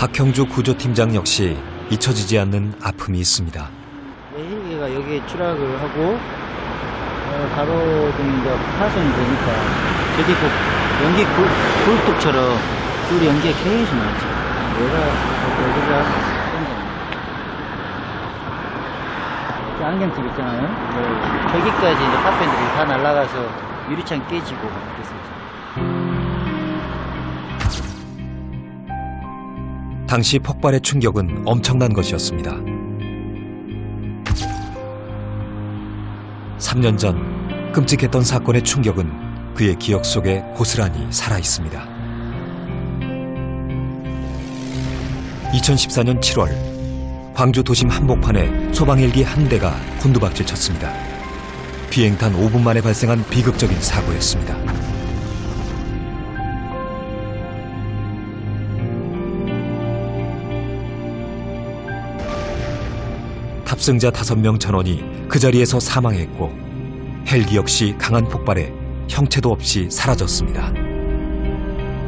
박형주 구조팀장 역시 잊혀지지 않는 아픔이 있습니다. 헬기가 여기에 추락을 하고 가로등이 이제 파손이 되니까 저기 그 연기 굴뚝처럼 줄 연기가 계속 나왔죠. 여기가 안경집 있잖아요. 저기까지 이제 파편들이 다 날아가서 유리창 깨지고 그랬었죠. 당시 폭발의 충격은 엄청난 것이었습니다. 3년 전 끔찍했던 사건의 충격은 그의 기억 속에 고스란히 살아있습니다. 2014년 7월 광주 도심 한복판에 소방헬기 한 대가 곤두박질 쳤습니다. 비행탄 5분 만에 발생한 비극적인 사고였습니다. 탑승자 5명 전원이 그 자리에서 사망했고 헬기 역시 강한 폭발에 형체도 없이 사라졌습니다.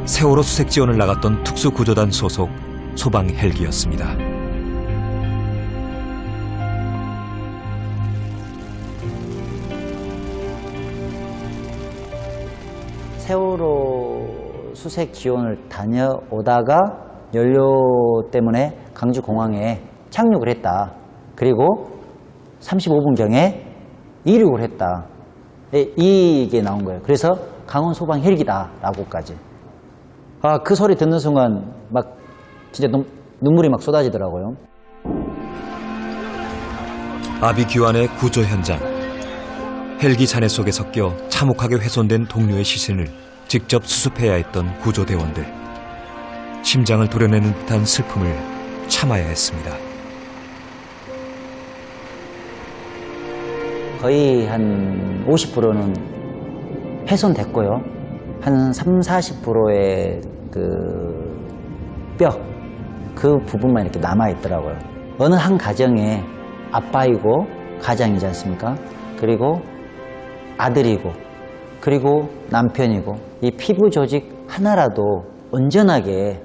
세월호 수색 지원을 나갔던 특수구조단 소속 소방 헬기였습니다. 세월호 수색 지원을 다녀오다가 연료 때문에 광주공항에 착륙을 했다. 그리고 35분경에 이륙을 했다. 이게 나온 거예요. 그래서 강원 소방 헬기다 라고까지. 그 소리 듣는 순간 막 진짜 눈물이 막 쏟아지더라고요. 아비규환의 구조 현장. 헬기 잔해 속에 섞여 참혹하게 훼손된 동료의 시신을 직접 수습해야 했던 구조대원들. 심장을 도려내는 듯한 슬픔을 참아야 했습니다. 거의 한 50%는 훼손됐고요. 한 30-40%의 그 부분만 이렇게 남아있더라고요. 어느 한 가정에 아빠이고 가장이지 않습니까? 그리고 아들이고, 그리고 남편이고, 이 피부 조직 하나라도 온전하게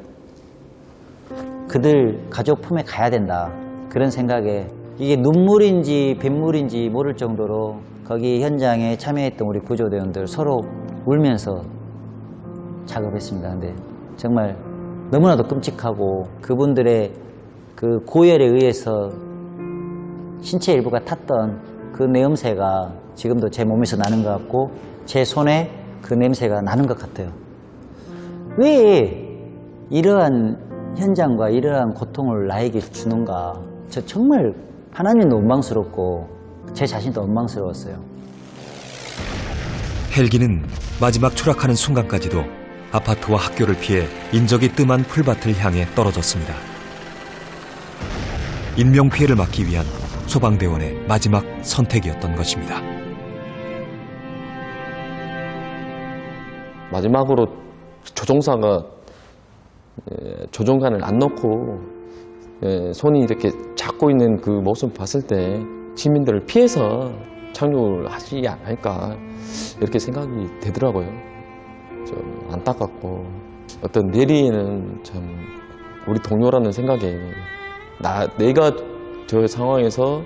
그들 가족 품에 가야 된다. 그런 생각에 이게 눈물인지 빗물인지 모를 정도로 거기 현장에 참여했던 우리 구조대원들 서로 울면서 작업했습니다. 근데 정말 너무나도 끔찍하고 그분들의 그 고열에 의해서 신체 일부가 탔던 그 내음새가 지금도 제 몸에서 나는 것 같고 제 손에 그 냄새가 나는 것 같아요. 왜 이러한 현장과 이러한 고통을 나에게 주는가. 저 정말 하나님도 원망스럽고 제 자신도 원망스러웠어요. 헬기는 마지막 추락하는 순간까지도 아파트와 학교를 피해 인적이 뜸한 풀밭을 향해 떨어졌습니다. 인명피해를 막기 위한 소방대원의 마지막 선택이었던 것입니다. 마지막으로 조종사가 조종관을 안 넣고 손이 이렇게 잡고 있는 그 모습을 봤을 때 시민들을 피해서 착륙을 하지 않을까 이렇게 생각이 되더라고요. 좀 안타깝고 어떤 내리에는 참 우리 동료라는 생각에 내가 저 상황에서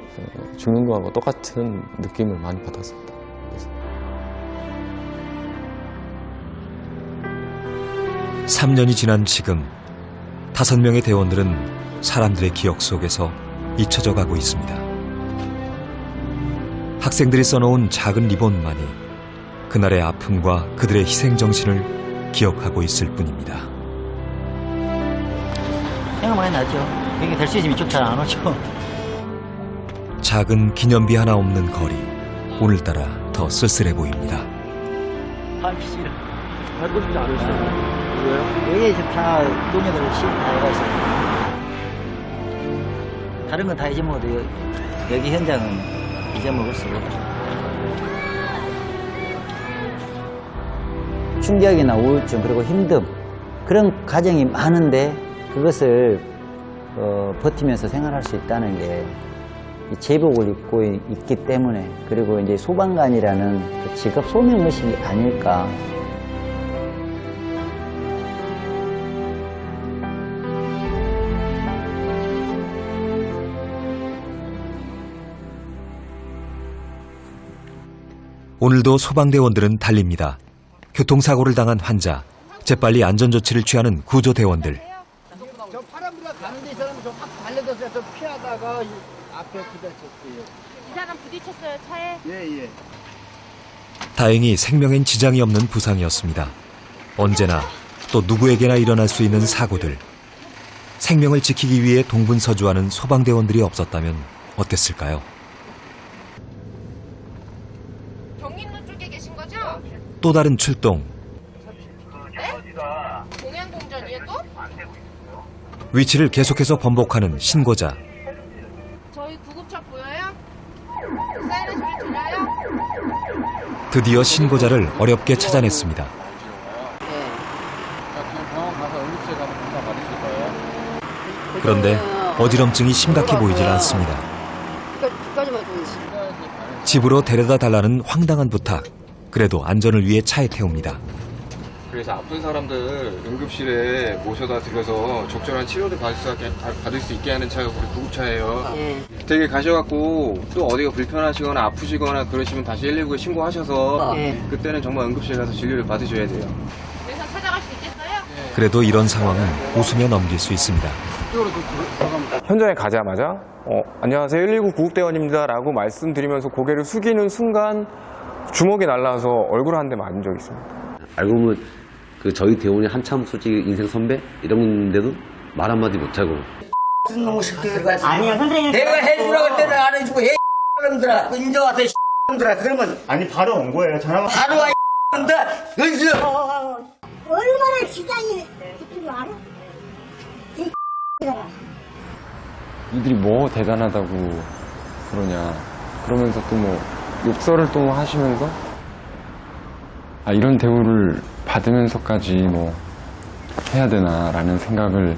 죽는 거하고 똑같은 느낌을 많이 받았습니다. 3년이 지난 지금 5명의 대원들은 사람들의 기억 속에서 잊혀져 가고 있습니다. 학생들이 써놓은 작은 리본만이 그날의 아픔과 그들의 희생정신을 기억하고 있을 뿐입니다. 생각 많이 나죠. 이게 될 수 있으면 이쪽 잘 안 오죠. 작은 기념비 하나 없는 거리, 오늘따라 더 쓸쓸해 보입니다. 하기 싫어. 하고 싶지 않으세요? 왜요? 여기 이제 다 동료들 다 해가 있어요. 다른 건 다 잊어먹어도 여기 현장은 잊어먹을 수가 없죠. 충격이나 우울증 그리고 힘듦 그런 과정이 많은데 그것을 버티면서 생활할 수 있다는 게 제복을 입고 있기 때문에 그리고 이제 소방관이라는 그 직업 소명의식이 아닐까. 오늘도 소방대원들은 달립니다. 교통사고를 당한 환자, 재빨리 안전조치를 취하는 구조대원들. 저 파란불이 가는 데 이 사람 저 확 달려들어서 저 피하다가 앞에 부딪혔어요. 이 사람 부딪혔어요, 차에? 예. 다행히 생명엔 지장이 없는 부상이었습니다. 언제나 또 누구에게나 일어날 수 있는 사고들. 생명을 지키기 위해 동분서주하는 소방대원들이 없었다면 어땠을까요? 경인로 쪽에 계신 거죠? 또 다른 출동. 공양공전이에요 또? 위치를 계속해서 번복하는 신고자. 저희 구급차 보여요? 사이렌 소리 들려요? 드디어 신고자를 어렵게 찾아냈습니다. 그런데 어지럼증이 심각해 보이질 않습니다. 집으로 데려다 달라는 황당한 부탁. 그래도 안전을 위해 차에 태웁니다. 그래서 아픈 사람들 응급실에 모셔다 드려서 적절한 치료를 받을 수 있게 하는 차가 우리 구급차예요. 되게 가셔갖고 또 어디가 불편하시거나 아프시거나 그러시면 다시 119에 신고하셔서 그때는 정말 응급실 가서 진료를 받으셔야 돼요. 그래서 찾아갈 수 있겠어요? 그래도 이런 상황은 웃으며 넘길 수 있습니다. 현장에 가자마자 안녕하세요 119 구급대원입니다 라고 말씀드리면서 고개를 숙이는 순간 주먹이 날라와서 얼굴 한 대 맞은 적이 있습니다. 알고 보면 그 저희 대원이 한참 솔직히 인생 선배 이런데도 말 한마디 못하고 아니요 선생님 내가 해주라고 할 때는 안 해주고 해 놈들아 인제 와서 놈들아 그러면 아니 바로 온 거예요. 전화 바로 와 놈들아 여기서 얼마나 시간이 붙은 거 알아? 이들이 뭐 대단하다고 그러냐 그러면서 또 뭐 욕설을 또 하시면서 이런 대우를 받으면서까지 뭐 해야 되나라는 생각을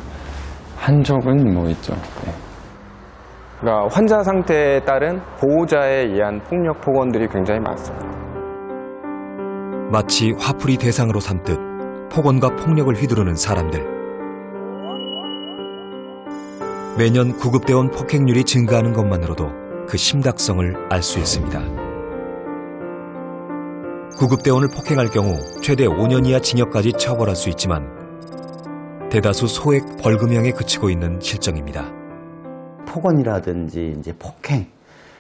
한 적은 뭐 있죠. 네. 그러니까 환자 상태에 따른 보호자에 의한 폭력 폭언들이 굉장히 많습니다. 마치 화풀이 대상으로 삼듯 폭언과 폭력을 휘두르는 사람들. 매년 구급대원 폭행률이 증가하는 것만으로도 그 심각성을 알 수 있습니다. 구급대원을 폭행할 경우 최대 5년 이하 징역까지 처벌할 수 있지만 대다수 소액 벌금형에 그치고 있는 실정입니다. 폭언이라든지 이제 폭행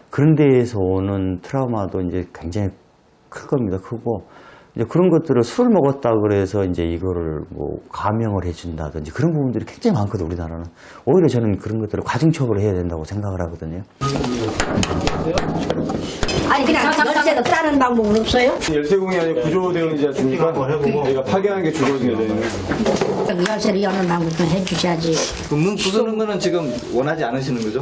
그런 데에서 오는 트라우마도 이제 굉장히 클 겁니다. 크고 이제 그런 것들을 술을 먹었다 그래서 이제 이거를 뭐 감형을 해준다든지 그런 부분들이 굉장히 많거든요. 우리나라는 오히려 저는 그런 것들을 가중처벌을 해야 된다고 생각을 하거든요. 아니 그냥 열쇠도 다른 방법은 없어요? 열쇠공이 아니고 구조대원이지 않습니까? 저희가 파견한 게 주거든요. 열쇠를 여는 방법 좀 해주셔야지. 문 부수는 거는 지금 원하지 않으시는 거죠?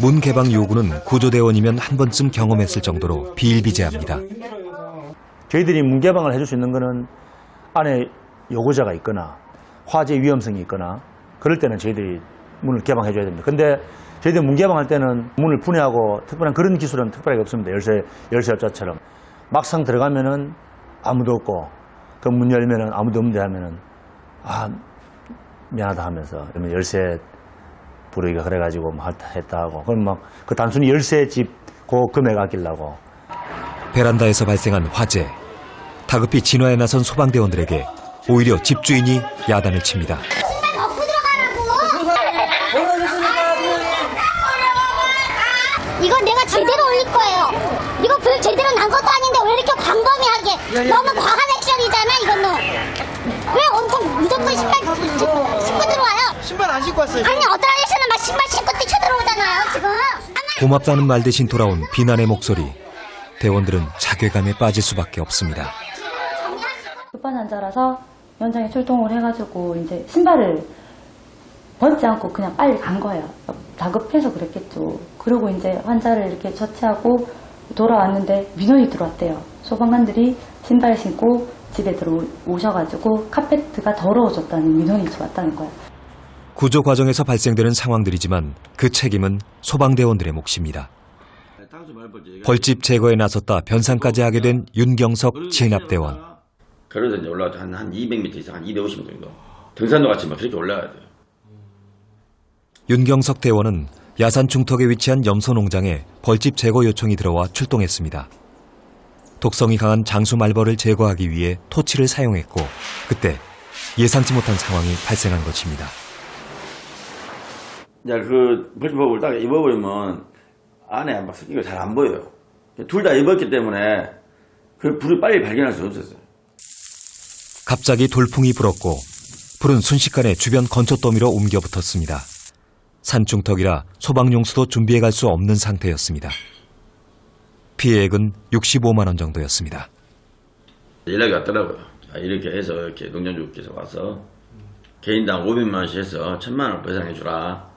문 개방 요구는 구조대원이면 한 번쯤 경험했을 정도로 비일비재합니다. 저희들이 문 개방을 해줄 수 있는 거는 안에 요구자가 있거나 화재 위험성이 있거나 그럴 때는 저희들이 문을 개방해 줘야 됩니다. 근데 저희들이 문 개방할 때는 문을 분해하고 특별한 그런 기술은 특별하게 없습니다. 열쇠 업자처럼. 막상 들어가면은 아무도 없고 그 문 열면은 아무도 없는데 하면은 미안하다 하면서 그러면 열쇠 부르기가 그래가지고 뭐 했다 하고 그럼 막 그 단순히 열쇠집 그 금액 아끼려고. 베란다에서 발생한 화재. 다급히 진화에 나선 소방대원들에게 오히려 집주인이 야단을 칩니다. 먹고 들어가라고. 이건 내가 제대로 올릴 거예요. 이거 불 제대로 난 것도 아닌데 왜 이렇게 광범위하게 너무 과한 액션이잖아 이거는. 왜 엄청 무조건 신발 신고 들어와요? 신발 안 신고 왔어요. 아니 어떤 아저씨는 막 신발 신고 뛰쳐들어오잖아요 지금. 고맙다는 말 대신 돌아온 비난의 목소리. 대원들은 자괴감에 빠질 수밖에 없습니다. 급한 환자라서 현장에 출동을 해가지고 이제 신발을 벗지 않고 그냥 빨리 간 거예요. 다급해서 그랬겠죠. 그리고 이제 환자를 이렇게 처치하고 돌아왔는데 민원이 들어왔대요. 소방관들이 신발 신고 집에 들어오셔가지고 카페트가 더러워졌다는 민원이 들어왔다는 거예요. 구조 과정에서 발생되는 상황들이지만 그 책임은 소방대원들의 몫입니다. 벌집 제거에 나섰다 변상까지 하게 된 윤경석 진압대원. 그래서 이제 올라가서 한 200m 이상, 한 250m 정도. 등산로 같이 막 그렇게 올라가야 돼요. 윤경석 대원은 야산 중턱에 위치한 염소 농장에 벌집 제거 요청이 들어와 출동했습니다. 독성이 강한 장수 말벌을 제거하기 위해 토치를 사용했고 그때 예상치 못한 상황이 발생한 것입니다. 이제 그 벌침법을 딱 입어버리면 안에 막 습기가 잘 안 보여요. 둘 다 입었기 때문에 그 불을 빨리 발견할 수 없었어요. 갑자기 돌풍이 불었고 불은 순식간에 주변 건초더미로 옮겨 붙었습니다. 산중턱이라 소방용수도 준비해 갈 수 없는 상태였습니다. 피해액은 65만 원 정도였습니다. 연락이 왔더라고요. 이렇게 해서 이렇게 농장주께서 와서 개인당 500만 원씩 해서 1000만 원 배상해 주라.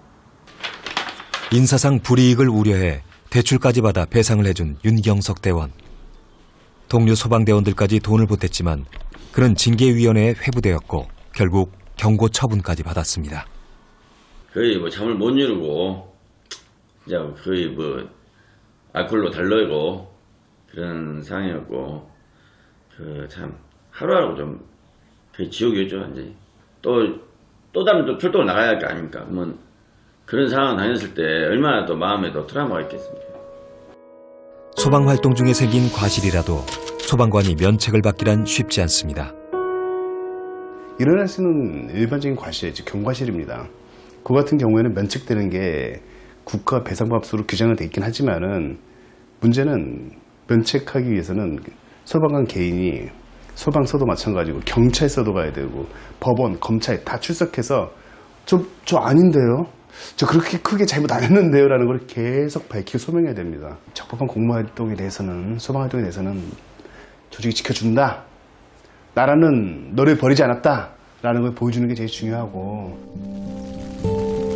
인사상 불이익을 우려해 대출까지 받아 배상을 해준 윤경석 대원. 동료 소방대원들까지 돈을 보탰지만 그는 징계위원회에 회부되었고 결국 경고 처분까지 받았습니다. 거의 뭐 잠을 못 이루고 이제 거의 뭐 알코올로 달러이고 그런 상황이었고 그 참 하루하루 좀 거의 지옥이었죠. 완전히 또 다른 또 출동을 나가야 할 거 아닙니까? 뭐 그런 상황 다녔을 때 얼마나 또 마음에 더 트라우마가 있겠습니까? 소방활동 중에 생긴 과실이라도 소방관이 면책을 받기란 쉽지 않습니다. 일어날 수 있는 일반적인 과실, 즉 경과실입니다. 그 같은 경우에는 면책되는 게 국가 배상법수로 규정은 돼 있긴 하지만은 문제는 면책하기 위해서는 소방관 개인이 소방서도 마찬가지고 경찰서도 가야 되고 법원, 검찰 다 출석해서 저 아닌데요? 저 그렇게 크게 잘못 안 했는데요? 라는 걸 계속 밝히고 소명해야 됩니다. 적법한 공무활동에 대해서는, 소방활동에 대해서는 조직이 지켜준다. 나라는 너를 버리지 않았다. 라는 걸 보여주는 게 제일 중요하고.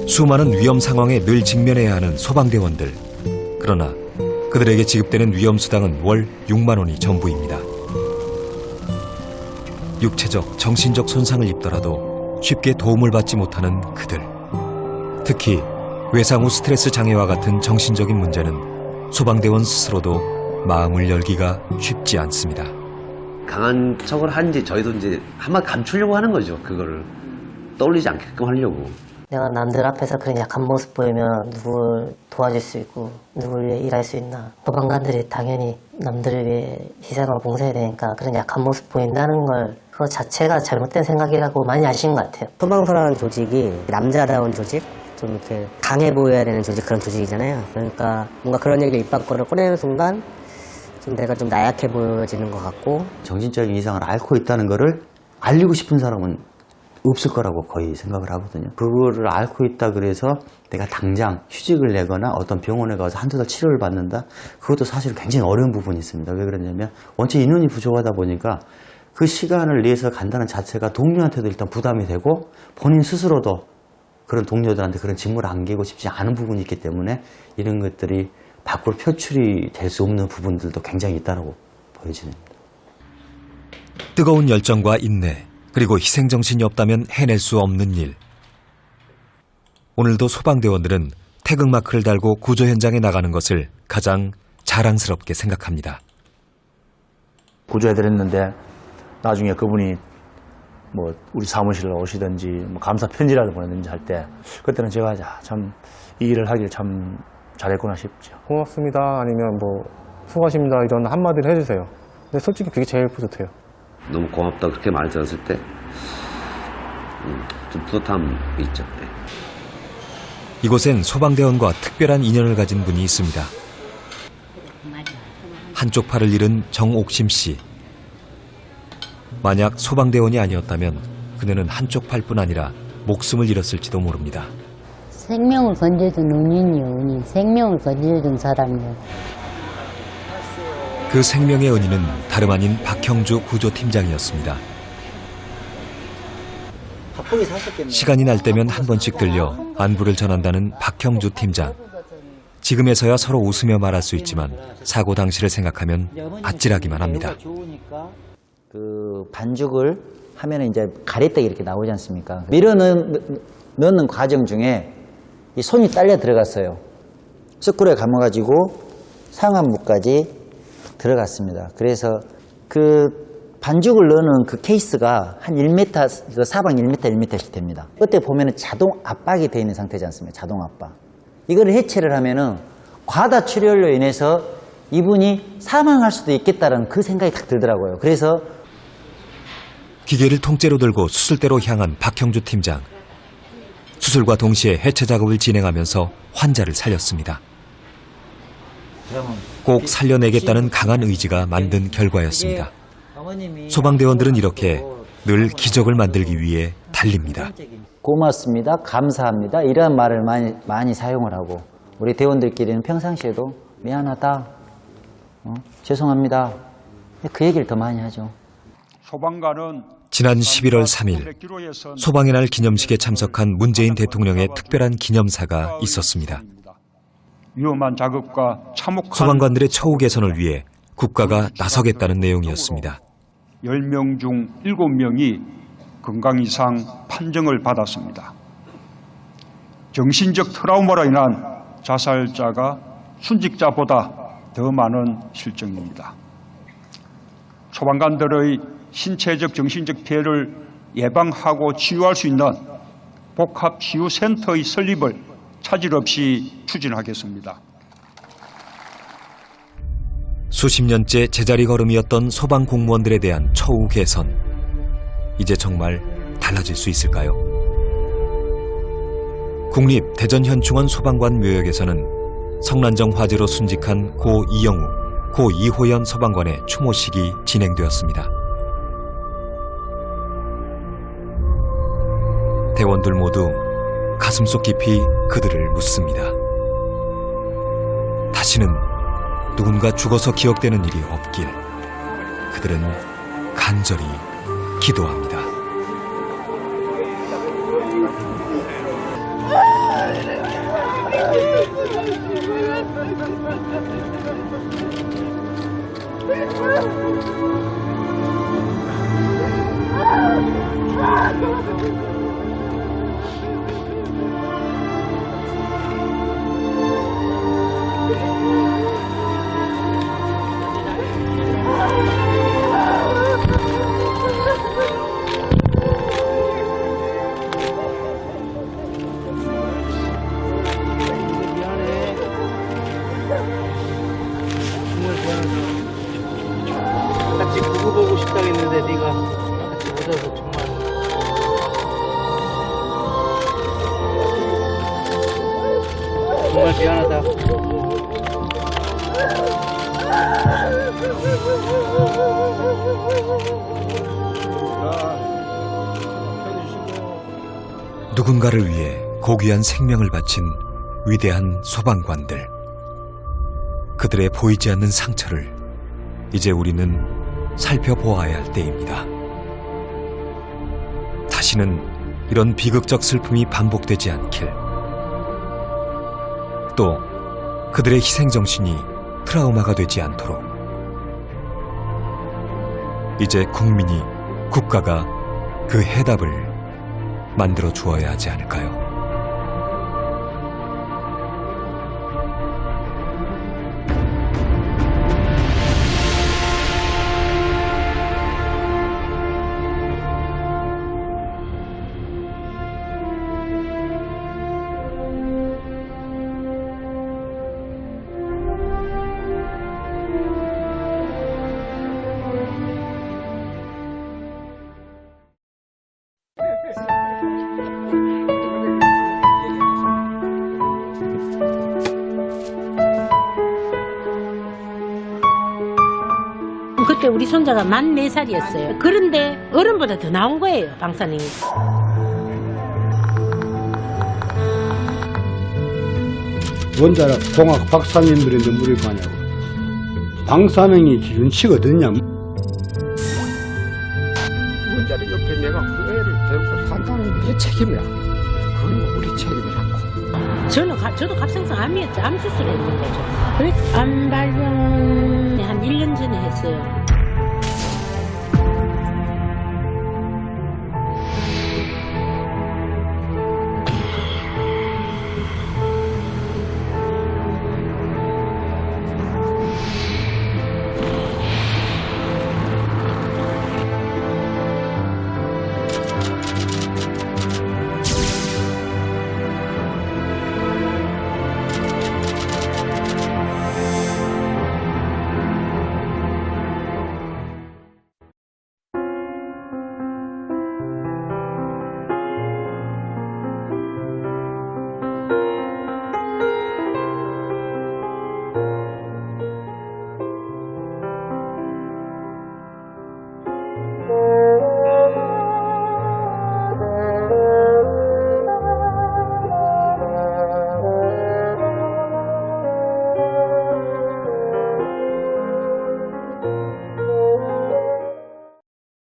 수많은 위험 상황에 늘 직면해야 하는 소방대원들. 그러나 그들에게 지급되는 위험수당은 월 6만 원이 전부입니다. 육체적, 정신적 손상을 입더라도 쉽게 도움을 받지 못하는 그들. 특히 외상 후 스트레스 장애와 같은 정신적인 문제는 소방대원 스스로도 마음을 열기가 쉽지 않습니다. 강한 척을 하는지 저희도 이제 한번 감추려고 하는 거죠. 그거를 떠올리지 않게끔 하려고. 내가 남들 앞에서 그런 약한 모습 보이면 누굴 도와줄 수 있고 누굴 위해 일할 수 있나. 소방관들이 당연히 남들을 위해 희생하고 봉사해야 되니까 그런 약한 모습 보인다는 걸 그거 자체가 잘못된 생각이라고 많이 아시는 것 같아요. 소방서라는 조직이 남자다운 조직? 좀 이렇게 강해 보여야 되는 조직, 그런 조직이잖아요. 그러니까 뭔가 그런 얘기를 입 밖으로 꺼내는 순간 좀 내가 좀 나약해 보여지는 것 같고. 정신적인 이상을 앓고 있다는 거를 알리고 싶은 사람은 없을 거라고 거의 생각을 하거든요. 그거를 앓고 있다 그래서 내가 당장 휴직을 내거나 어떤 병원에 가서 한두 달 치료를 받는다? 그것도 사실 굉장히 어려운 부분이 있습니다. 왜 그러냐면 원체 인원이 부족하다 보니까 그 시간을 내서 간다는 자체가 동료한테도 일단 부담이 되고 본인 스스로도 그런 동료들한테 그런 짐을 안기고 싶지 않은 부분이 있기 때문에 이런 것들이 밖으로 표출이 될 수 없는 부분들도 굉장히 있다고 보여집니다. 뜨거운 열정과 인내, 그리고 희생정신이 없다면 해낼 수 없는 일. 오늘도 소방대원들은 태극마크를 달고 구조 현장에 나가는 것을 가장 자랑스럽게 생각합니다. 구조해드렸는데 나중에 그분이 뭐 우리 사무실로 오시든지 뭐 감사 편지라도 보내든지 할 때 그때는 제가 참 이 일을 하길 참 잘했구나 싶죠. 고맙습니다 아니면 뭐 수고하십니다 이런 한마디를 해주세요. 근데 솔직히 그게 제일 뿌듯해요. 너무 고맙다 그렇게 말 들었을 때 좀 뿌듯함이 있죠. 네. 이곳엔 소방대원과 특별한 인연을 가진 분이 있습니다. 한쪽 팔을 잃은 정옥심 씨. 만약 소방대원이 아니었다면 그녀는 한쪽 팔뿐 아니라 목숨을 잃었을지도 모릅니다. 생명을 건져준 은인이요, 은인. 생명을 건져준 사람이요. 그 생명의 은인은 다름 아닌 박형주 구조팀장이었습니다. 바쁘게 사셨겠네요. 시간이 날 때면 한 번씩 들려 안부를 전한다는 박형주 팀장. 지금에서야 서로 웃으며 말할 수 있지만 사고 당시를 생각하면 아찔하기만 합니다. 그 반죽을 하면 이제 가래떡이 이렇게 나오지 않습니까? 밀어 넣는 과정 중에 이 손이 딸려 들어갔어요. 스크루에 감아가지고 상안부까지 들어갔습니다. 그래서 그 반죽을 넣는 그 케이스가 한 1m, 그 사방 1m, 1m씩 됩니다. 끝에 보면은 자동 압박이 되어 있는 상태지 않습니까? 자동 압박. 이거를 해체를 하면은 과다 출혈로 인해서 이분이 사망할 수도 있겠다는 그 생각이 딱 들더라고요. 그래서 기계를 통째로 들고 수술대로 향한 박형주 팀장. 수술과 동시에 해체 작업을 진행하면서 환자를 살렸습니다. 꼭 살려내겠다는 강한 의지가 만든 결과였습니다. 소방대원들은 이렇게 늘 기적을 만들기 위해 달립니다. 고맙습니다, 감사합니다 이런 말을 많이 사용을 하고 우리 대원들끼리는 평상시에도 미안하다, 죄송합니다 그 얘기를 더 많이 하죠. 지난 11월 3일 소방의 날 기념식에 참석한 문재인 대통령의 특별한 기념사가 있었습니다. 위험한 작업과 참혹한 소방관들의 처우 개선을 위해 국가가 나서겠다는 내용이었습니다. 10명 중 7명이 건강 이상 판정을 받았습니다. 정신적 트라우마로 인한 자살자가 순직자보다 더 많은 실정입니다. 소방관들의 신체적 정신적 피해를 예방하고 치유할 수 있는 복합치유센터의 설립을 차질 없이 추진하겠습니다. 수십 년째 제자리 걸음이었던 소방 공무원들에 대한 처우 개선. 이제 정말 달라질 수 있을까요? 국립 대전현충원 소방관 묘역에서는 성난정 화재로 순직한 고 이영우, 고 이호연 소방관의 추모식이 진행되었습니다. 대원들 모두 가슴속 깊이 그들을 묻습니다. 다시는 누군가 죽어서 기억되는 일이 없길 그들은 간절히 기도합니다. 같이 구구 보고 싶다 했는데 네가 같이 오셔서 정말 미안하다. 누군가를 위해 고귀한 생명을 바친 위대한 소방관들. 그들의 보이지 않는 상처를 이제 우리는 살펴보아야 할 때입니다. 다시는 이런 비극적 슬픔이 반복되지 않길. 또 그들의 희생정신이 트라우마가 되지 않도록 이제 국민이, 국가가 그 해답을 만들어 주어야 하지 않을까요? 그때 우리 손자가 만 4살이었어요. 그런데 어른보다 더 나온 거예요, 방사능이. 원자력 공학 박사님들의 눈물이 많냐고. 방사능이 기준치거든요. 원자력 옆에 내가 그 애를 데리고 산다는 게 책임이야. 그건 우리 책임이라고. 저도 갑상선 암이었죠. 암 수술을 했는 거죠. 암 발병 한 1년 전에 했어요.